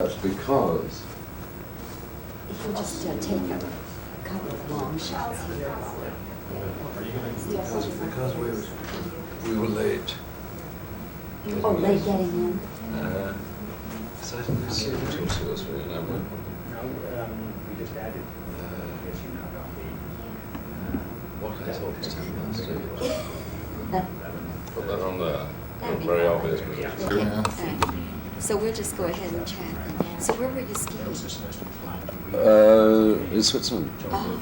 That's because If you'll just take a couple of long shots here. because we were late. Oh, late getting in? So I didn't see it until 2 or 3, and I went. No, we just added. Yes, you know, What I thought was 10 past 8. Put that on there. That'd be Very fine. obvious. Okay, all right. So we'll just go ahead and chat then. So where were you skiing? In Switzerland. Oh,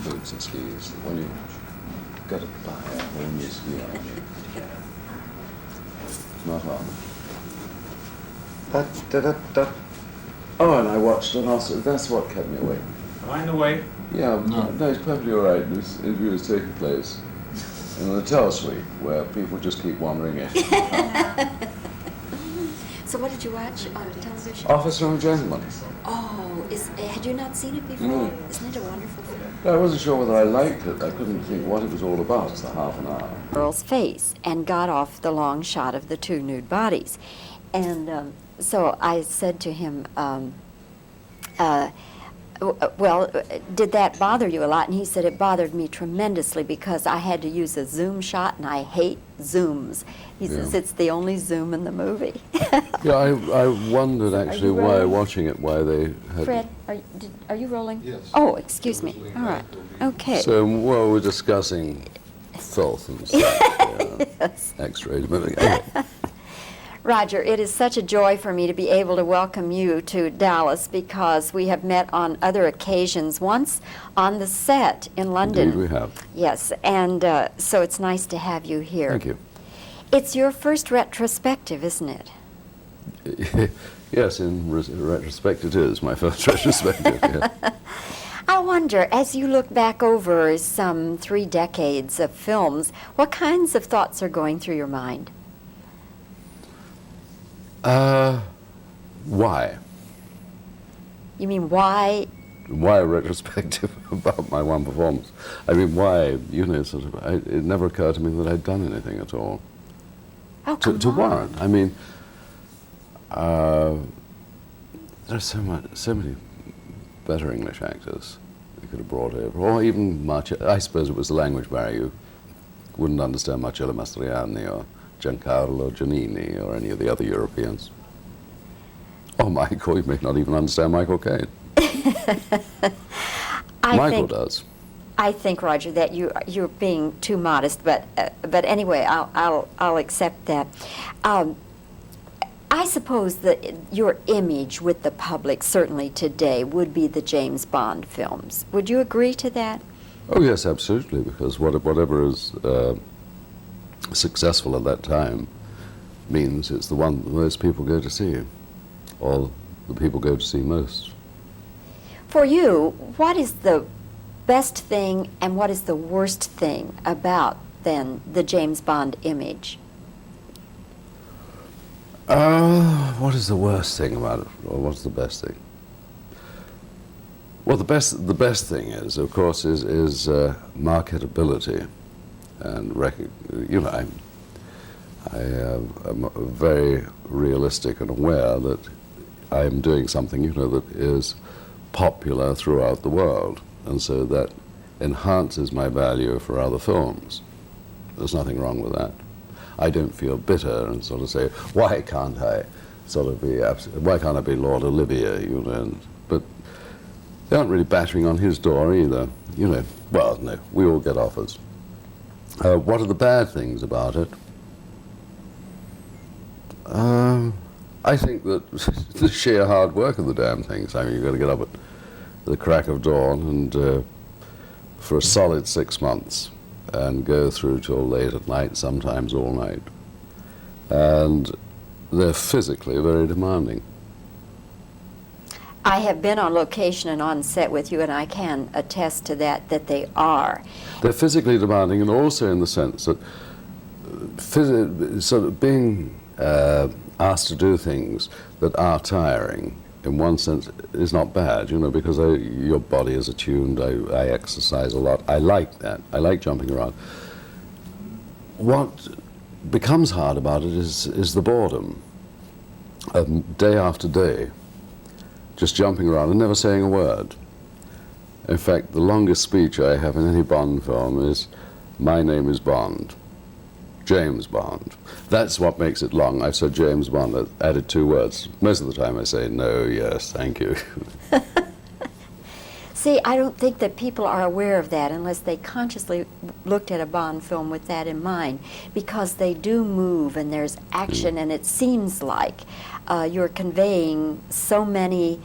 Boots and skis. When you got to buy a whole new ski on. It's not on. Oh, and I watched an Oscar. That's what kept me awake. Find the way. Yeah, no, it's perfectly all right. This interview is taking place in an hotel suite where people just keep wandering in. so what did you watch on television? Officer and Gentleman. Oh, had you not seen it before? No. Isn't it a wonderful film? I wasn't sure whether I liked it. I couldn't think what it was all about for half an hour. Girl's face and got off the long shot of the two nude bodies. And so I said to him, well, did that bother you a lot? And he said it bothered me tremendously because I had to use a zoom shot, and I hate zooms. He says it's the only zoom in the movie. Yeah, I wondered actually you why, rolling? watching it, why they had... Fred, are you rolling? Yes. Oh, excuse me. All right. Okay. So, well, we're discussing filth and stuff. Yeah. Yes. X-rays. Anyway. Roger, it is such a joy for me to be able to welcome you to Dallas because we have met on other occasions, once on the set in London. Indeed we have. Yes, and so it's nice to have you here. Thank you. It's your first retrospective, isn't it? Yes, in retrospect it is my first retrospective. Yeah. I wonder, as you look back over some 3 decades of films, what kinds of thoughts are going through your mind? Why? You mean why? Why a retrospective about my one performance? I mean, why? You know, sort of. It never occurred to me that I'd done anything at all Oh, to come on. warrant. I mean, there's so many better English actors you could have brought over, or even I suppose it was the language barrier. You wouldn't understand Marcello Mastroianni or Giancarlo Giannini or any of the other Europeans. Or Michael, you may not even understand Michael Caine. Michael does. I think, Roger, that you're being too modest, but anyway, I'll accept that. I suppose that your image with the public, certainly today, would be the James Bond films. Would you agree to that? Oh yes, absolutely, because whatever is successful at that time means it's the one that most people go to see, or the people go to see most. For you, what is the best thing and what is the worst thing about, then, the James Bond image? What is the worst thing about it, or what's the best thing? Well, the best thing is, of course, is marketability, and you know, I am very realistic and aware that I am doing something, you know, that is popular throughout the world, and so that enhances my value for other films. There's nothing wrong with that. I don't feel bitter and sort of say, why can't I sort of be, why can't I be Lord Olivier, you know, but they aren't really battering on his door either, you know. Well, no, we all get offers. What are the bad things about it? I think that the sheer hard work of the damn things. I mean, you've got to get up at the crack of dawn and for a solid 6 months and go through till late at night, sometimes all night. And they're physically very demanding. I have been on location and on set with you, and I can attest to that they are. They're physically demanding, and also in the sense that sort of being asked to do things that are tiring, in one sense, is not bad, you know, because your body is attuned. I exercise a lot. I like that. I like jumping around. What becomes hard about it is the boredom. day after day, just jumping around and never saying a word. In fact, the longest speech I have in any Bond film is, "My name is Bond, James Bond." That's what makes it long. I've said James Bond, I added 2 words. Most of the time I say no, yes, thank you. See, I don't think that people are aware of that unless they consciously looked at a Bond film with that in mind, because they do move and there's action, and it seems like you're conveying so many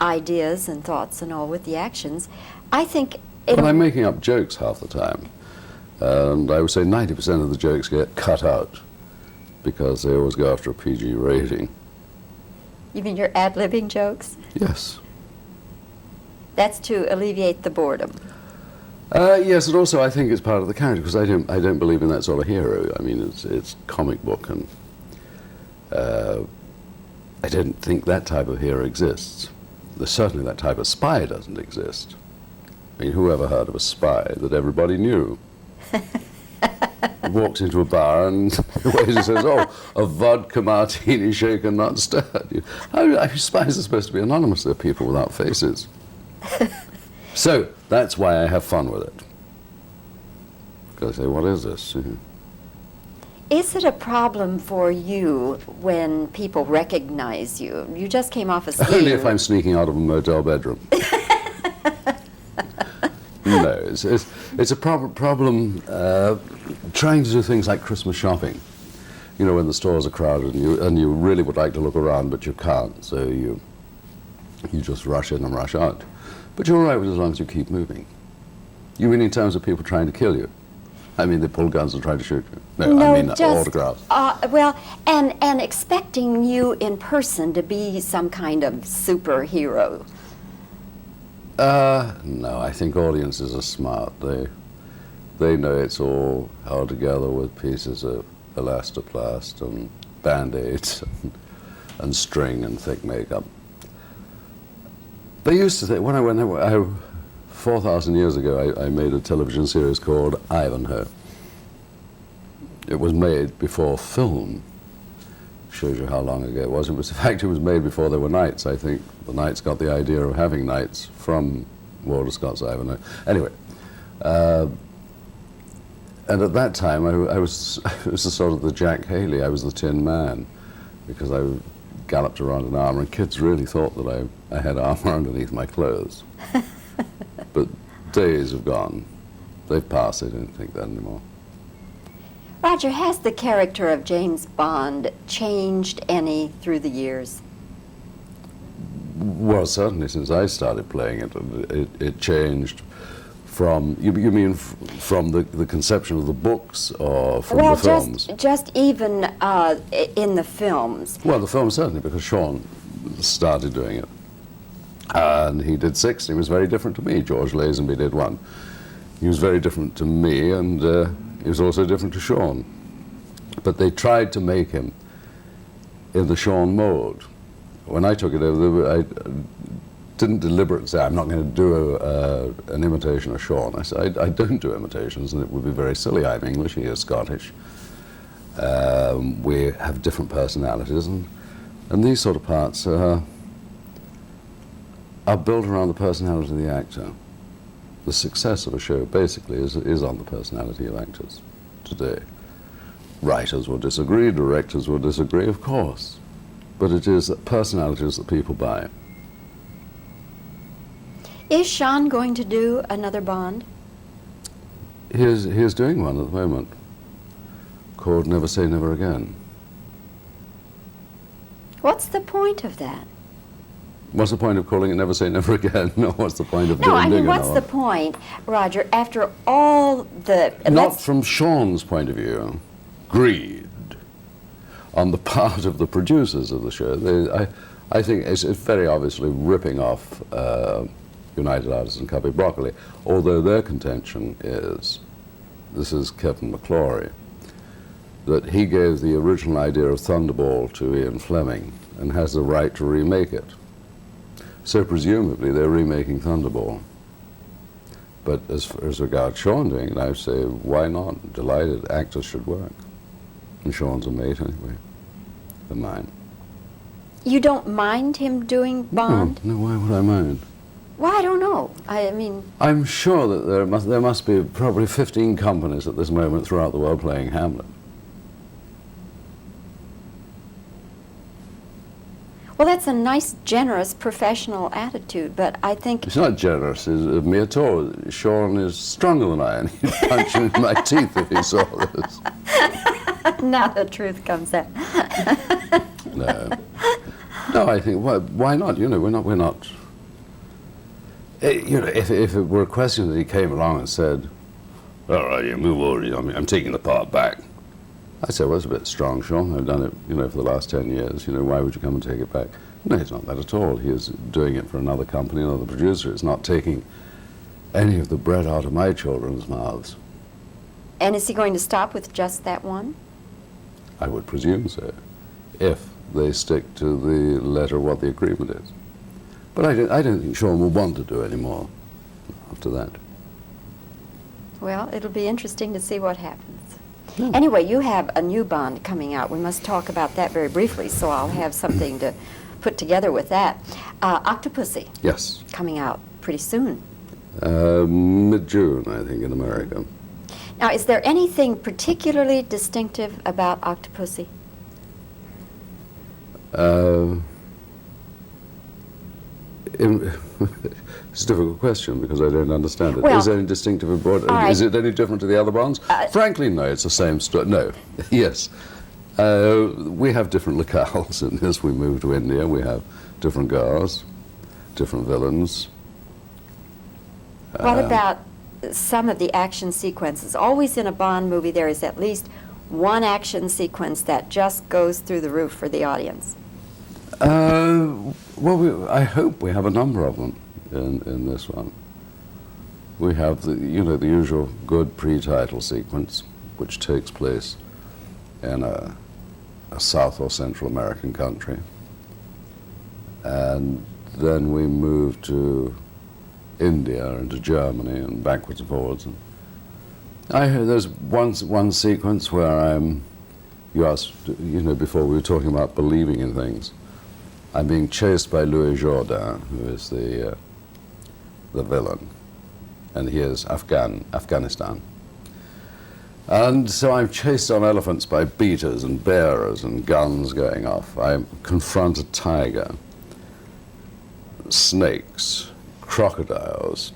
ideas and thoughts and all with the actions. I think But I'm making up jokes half the time, and I would say 90% of the jokes get cut out because they always go after a PG rating. You mean you're ad-libbing jokes? Yes. That's to alleviate the boredom. Yes, and also I think it's part of the character, because I don't believe in that sort of hero. I mean, it's comic book, and I don't think that type of hero exists. There's certainly that type of spy doesn't exist. I mean, who ever heard of a spy that everybody knew? Walks into a bar and the waiter says, "Oh, a vodka martini shaken, not stirred." Spies are supposed to be anonymous. They're people without faces. So that's why I have fun with it. Because I say, what is this? Is it a problem for you when people recognize you? You just came off a skiing. Only if I'm sneaking out of a motel bedroom. No, it's a problem trying to do things like Christmas shopping. You know, when the stores are crowded and you really would like to look around, but you can't, so you just rush in and rush out. But you're all right with it as long as you keep moving. You mean in terms of people trying to kill you? I mean, they pull guns and try to shoot you. No, I mean autographs. Well, and expecting you in person to be some kind of superhero. No, I think audiences are smart. They know it's all held together with pieces of elastoplast and Band-Aids and string and thick makeup. They used to think, when I went, 4,000 years ago, I made a television series called Ivanhoe. It was made before film. Shows you how long ago it was. In fact, it was made before there were knights. I think the knights got the idea of having knights from Walter Scott's Ivanhoe. Anyway, and at that time, I was sort of the Jack Haley. I was the Tin Man, because I galloped around in armor, and kids really thought that I had armor underneath my clothes. But days have gone. They've passed. I don't think that anymore. Roger, has the character of James Bond changed any through the years? Well, certainly since I started playing it, it changed from, you mean from the conception of the books or from the films? Well, just even in the films. Well, the films certainly, because Sean started doing it. And he did 6, and he was very different to me. George Lazenby did 1. He was very different to me, and he was also different to Sean. But they tried to make him in the Sean mold. When I took it over, I didn't deliberately say, I'm not going to do an imitation of Sean. I said, I don't do imitations, and it would be very silly. I'm English, he is Scottish. We have different personalities, and these sort of parts are built around the personality of the actor. The success of a show, basically, is on the personality of actors today. Writers will disagree, directors will disagree, of course. But it is personalities that people buy. Is Sean going to do another Bond? He is doing one at the moment, called Never Say Never Again. What's the point of that? What's the point of calling it Never Say Never Again? No, what's the point of No, I mean, what's the point, Roger, after all the... Not from Sean's point of view. Greed on the part of the producers of the show. I think it's very obviously ripping off United Artists and Cubby Broccoli, although their contention is, this is Kevin McClory, that he gave the original idea of Thunderball to Ian Fleming and has the right to remake it. So presumably they're remaking Thunderball. But as regards Sean doing it, I would say, why not? Delighted, actors should work. And Sean's a mate anyway, of mine. You don't mind him doing Bond? No, why would I mind? Well, I don't know. I mean, I'm sure that there must be probably 15 companies at this moment throughout the world playing Hamlet. well, that's a nice, generous, professional attitude, but I think... It's not generous of me at all. Sean is stronger than I, and he'd punch me in my teeth if he saw this. Now the truth comes out. No. No, I think, why not? You know, we're not... You know, if it were a question that he came along and said, all right, you move over, I'm taking the part back. I said, well, it's a bit strong, Sean. I've done it, you know, for the last 10 years. You know, why would you come and take it back? No, it's not that at all. He is doing it for another company, another producer. It's not taking any of the bread out of my children's mouths. And is he going to stop with just that one? I would presume so, if they stick to the letter of what the agreement is. But I don't think Sean will want to do any more after that. Well, it'll be interesting to see what happens. Anyway, you have a new Bond coming out. We must talk about that very briefly, so I'll have something to put together with that. Octopussy. Yes. Coming out pretty soon. Mid-June, I think, in America. Now, is there anything particularly distinctive about Octopussy? It's a difficult question because I don't understand it. Well, is there any distinctive abroad? right. Is it any different to the other Bonds? Frankly, no. It's the same story. No. Yes. We have different locales in this. We move to India. We have different girls, different villains. What about some of the action sequences? Always in a Bond movie, there is at least one action sequence that just goes through the roof for the audience. Well, I hope we have a number of them in this one. We have the usual good pre-title sequence, which takes place in a South or Central American country, and then we move to India and to Germany and backwards and forwards. And there's one sequence where you asked, before we were talking about believing in things. I'm being chased by Louis Jourdain, who is the villain, and he is Afghanistan. And so I'm chased on elephants by beaters and bearers and guns going off. I confront a tiger, snakes, crocodiles,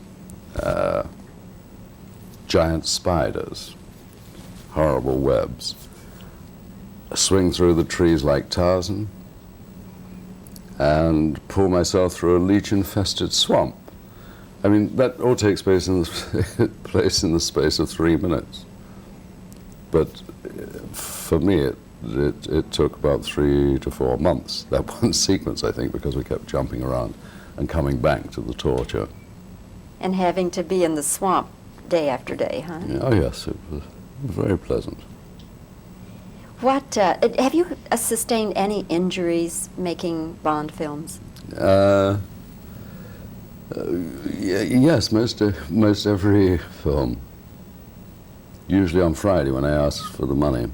giant spiders, horrible webs. I swing through the trees like Tarzan, and pull myself through a leech-infested swamp. I mean, that all takes place in the space of 3 minutes. But for me, it took about 3 to 4 months, that one sequence, I think, because we kept jumping around and coming back to the torture. And having to be in the swamp day after day, huh? Yeah, oh yes, it was very pleasant. What, have you sustained any injuries making Bond films? Yes, most every film. Usually on Friday when I ask for the money.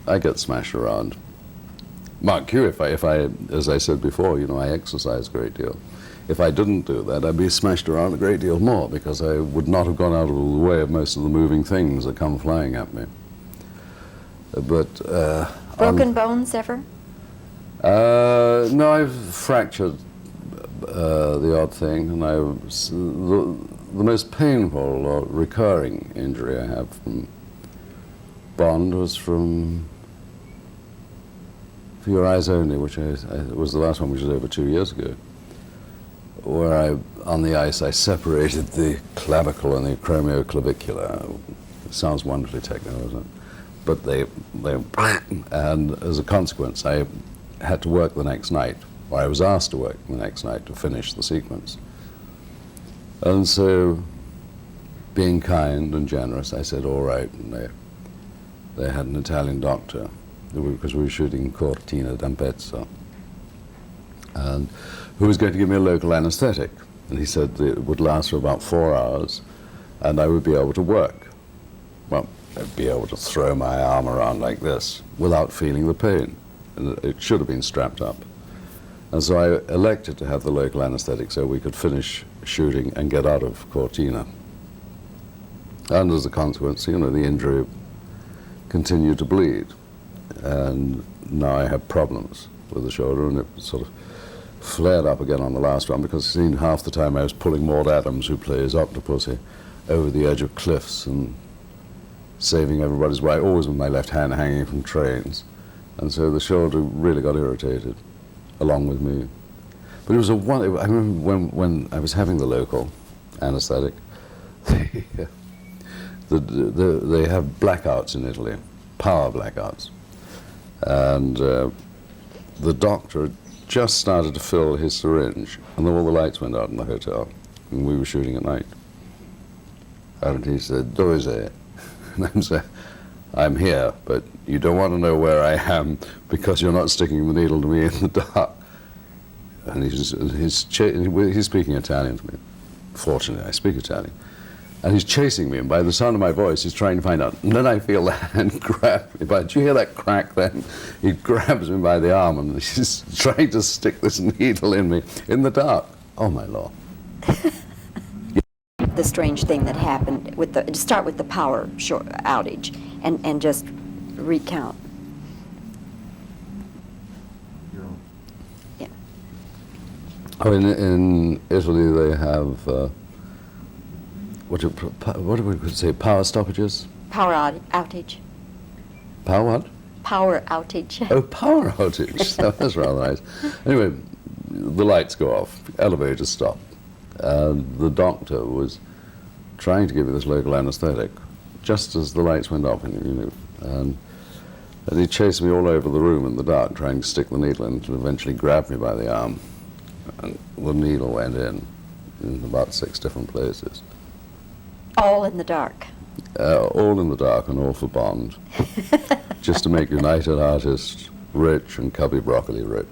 I get smashed around. Mark you, if I, as I said before, I exercise a great deal. If I didn't do that, I'd be smashed around a great deal more because I would not have gone out of the way of most of the moving things that come flying at me. But broken bones ever? No, I've fractured the odd thing, and the most painful or recurring injury I have from Bond was from For Your Eyes Only, which was the last one, which was over 2 years ago, where on the ice I separated the clavicle and the acromioclavicular. It sounds wonderfully technical, doesn't it? But they and as a consequence, I had to work the next night, or I was asked to work the next night to finish the sequence. And so, being kind and generous, I said, all right. And they had an Italian doctor, because we were shooting Cortina d'Ampezzo, and who was going to give me a local anesthetic. And he said it would last for about 4 hours, and I would be able to work. Well, I'd be able to throw my arm around like this without feeling the pain. And it should have been strapped up. And so I elected to have the local anesthetic so we could finish shooting and get out of Cortina. And as a consequence, you know, the injury continued to bleed. And now I have problems with the shoulder, and it sort of flared up again on the last one because it seemed half the time I was pulling Maud Adams, who plays Octopussy, over the edge of cliffs and saving everybody's way, always with my left hand hanging from trains. And so the shoulder really got irritated, along with me. But it was I remember when I was having the local anesthetic, they have blackouts in Italy, power blackouts. And the doctor just started to fill his syringe, and then all the lights went out in the hotel, and we were shooting at night. And he said, "Dove sei?" And I'm saying, "I'm here, but you don't want to know where I am because you're not sticking the needle to me in the dark." And he's speaking Italian to me. Fortunately, I speak Italian. And he's chasing me, and by the sound of my voice, he's trying to find out. And then I feel the hand grab me. Did you hear that crack then? He grabs me by the arm, and he's trying to stick this needle in me in the dark. Oh, my Lord. The strange thing that happened with the, start with the power outage and just recount. Yeah. Oh, in Italy they have, what do we say, power stoppages? Power outage. Power what? Power outage. Oh, power outage. That's rather nice. Anyway, the lights go off, elevators stop. And the doctor was trying to give me this local anesthetic just as the lights went off, and he chased me all over the room in the dark trying to stick the needle in, and eventually grabbed me by the arm, and the needle went in about 6 different places. All in the dark. All in the dark and all for Bond, just to make United Artists rich and Cubby Broccoli rich.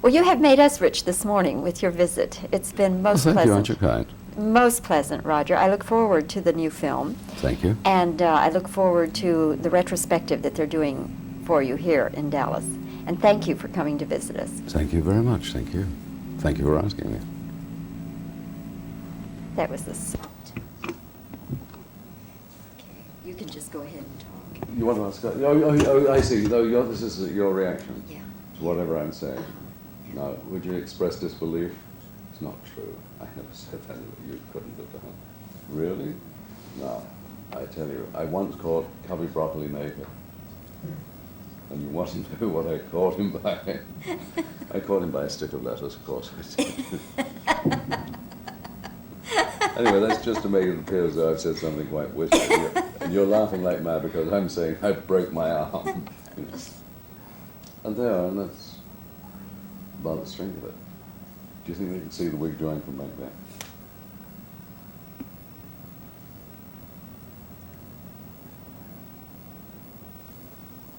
Well, you have made us rich this morning with your visit. It's been most Thank pleasant. you, aren't you kind? Most pleasant, Roger. I look forward to the new film. Thank you. And I look forward to the retrospective that they're doing for you here in Dallas. And thank you for coming to visit us. Thank you very much. Thank you. Thank you for asking me. That was the sound. Okay. You can just go ahead and talk. You want to ask? Oh, I see. No, this is your reaction Yeah. to whatever I'm saying. Now, would you express disbelief? It's not true. I never said that. You couldn't have done. Really? No. I tell you, I once caught Cubby Broccoli naked. And you want to know what I caught him by? I caught him by a stick of lettuce, of course. Anyway, that's just to make it appear as though I've said something quite witty. And you're laughing like mad because I'm saying I broke my arm. And that's about the string of it. Do you think they can see the wig joint from back there?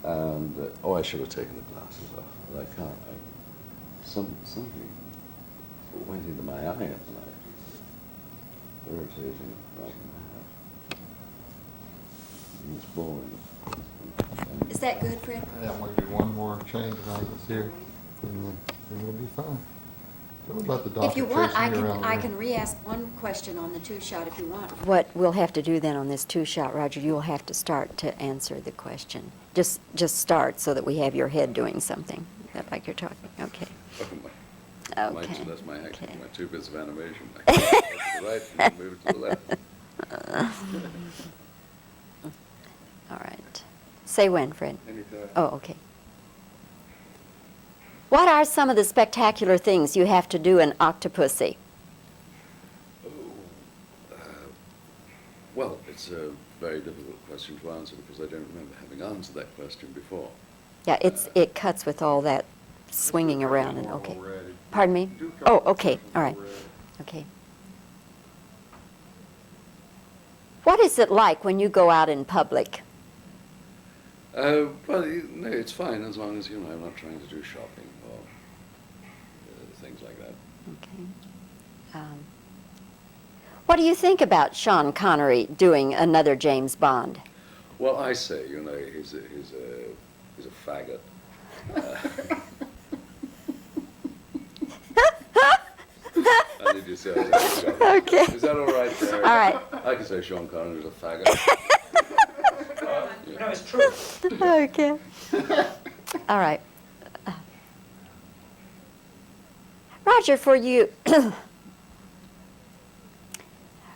And, I should have taken the glasses off, but I can't. Something went into my eye at the night. Irritating like mad. It's boring. Is that good, Fred? Yeah, I'm going to do one more change of angles here, and then we'll be fine. Tell me about the doctor If you want, chasing you around I there. can re-ask one question on the two-shot if you want. What we'll have to do then on this two-shot, Roger, you'll have to start to answer the question. Just start so that we have your head doing something, like you're talking. Okay. Okay. So that's my action, Okay. my 2 bits of animation. I can move it to the right and move it to the left. All right. Say when, Fred. Anytime. Oh, okay. What are some of the spectacular things you have to do in Octopussy? Well, it's a very difficult question to answer because I don't remember having answered that question before. Yeah, it cuts with all that swinging around and okay. Already. Pardon me? Oh, okay. All right. Okay. What is it like when you go out in public? Well, no, it's fine as long as, I'm not trying to do shopping or things like that. Okay. What do you think about Sean Connery doing another James Bond? Well, I say, you know, he's a faggot. I need you to say that. Okay. Is that all right, Terry? All right. I can say Sean Connery's a faggot. No, it's true. Okay. All right. Roger, for you,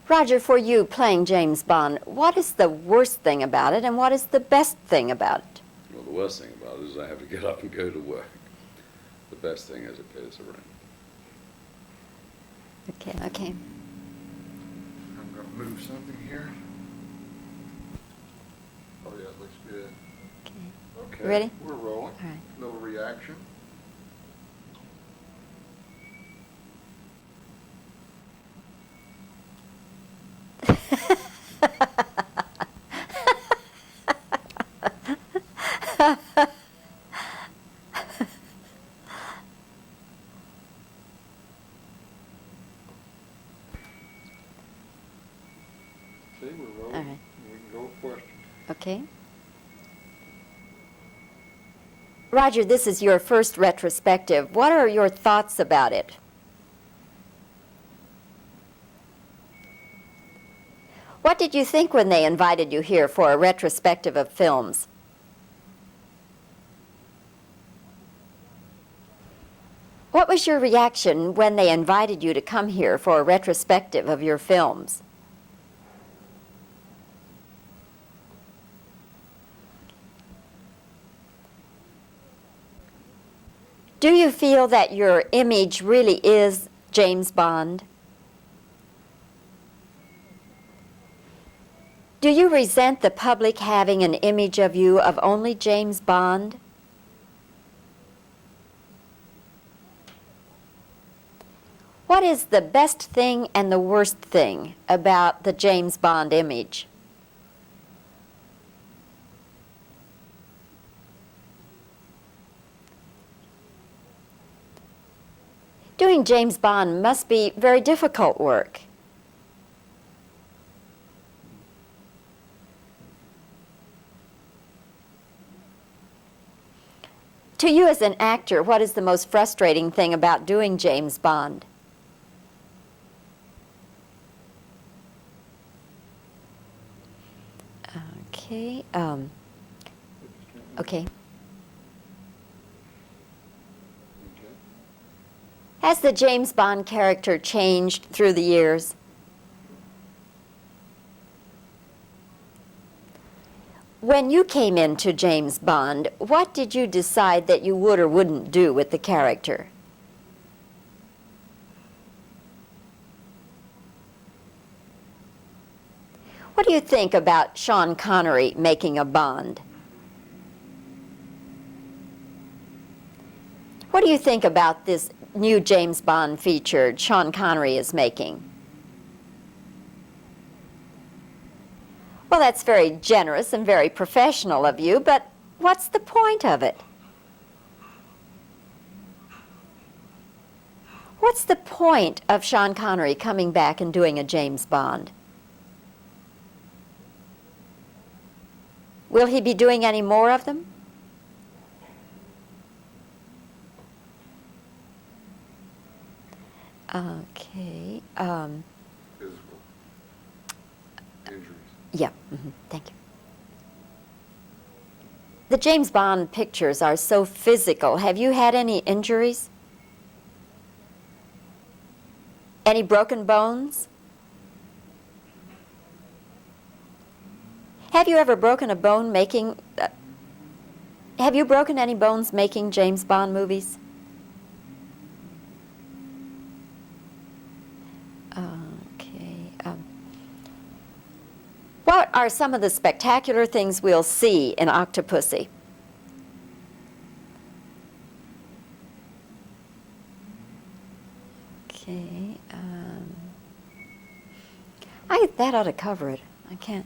Roger, for you playing James Bond, what is the worst thing about it, and what is the best thing about it? Well, the worst thing about it is I have to get up and go to work. The best thing is it pays the rent. Okay. Okay. I'm gonna move something here. Oh yeah, it looks good. Okay. Okay. Ready? We're rolling. All right. Little reaction. See, we're rolling. All right. We can go with questions. Okay. Roger, this is your first retrospective. What are your thoughts about it? What did you think when they invited you here for a retrospective of films? What was your reaction when they invited you to come here for a retrospective of your films? Do you feel that your image really is James Bond? Do you resent the public having an image of you of only James Bond? What is the best thing and the worst thing about the James Bond image? Doing James Bond must be very difficult work. To you as an actor, what is the most frustrating thing about doing James Bond? Okay. Okay. Okay. Has the James Bond character changed through the years? When you came into James Bond, what did you decide that you would or wouldn't do with the character? What do you think about Sean Connery making a Bond? What do you think about this new James Bond feature Sean Connery is making? Well, that's very generous and very professional of you, but what's the point of it? What's the point of Sean Connery coming back and doing a James Bond? Will he be doing any more of them? Okay. Physical injuries. Yeah, thank you. The James Bond pictures are so physical. Have you had any injuries? Any broken bones? Have you ever broken a bone making... have you broken any bones making James Bond movies? What are some of the spectacular things we'll see in Octopussy? Okay. That ought to cover it. I can't.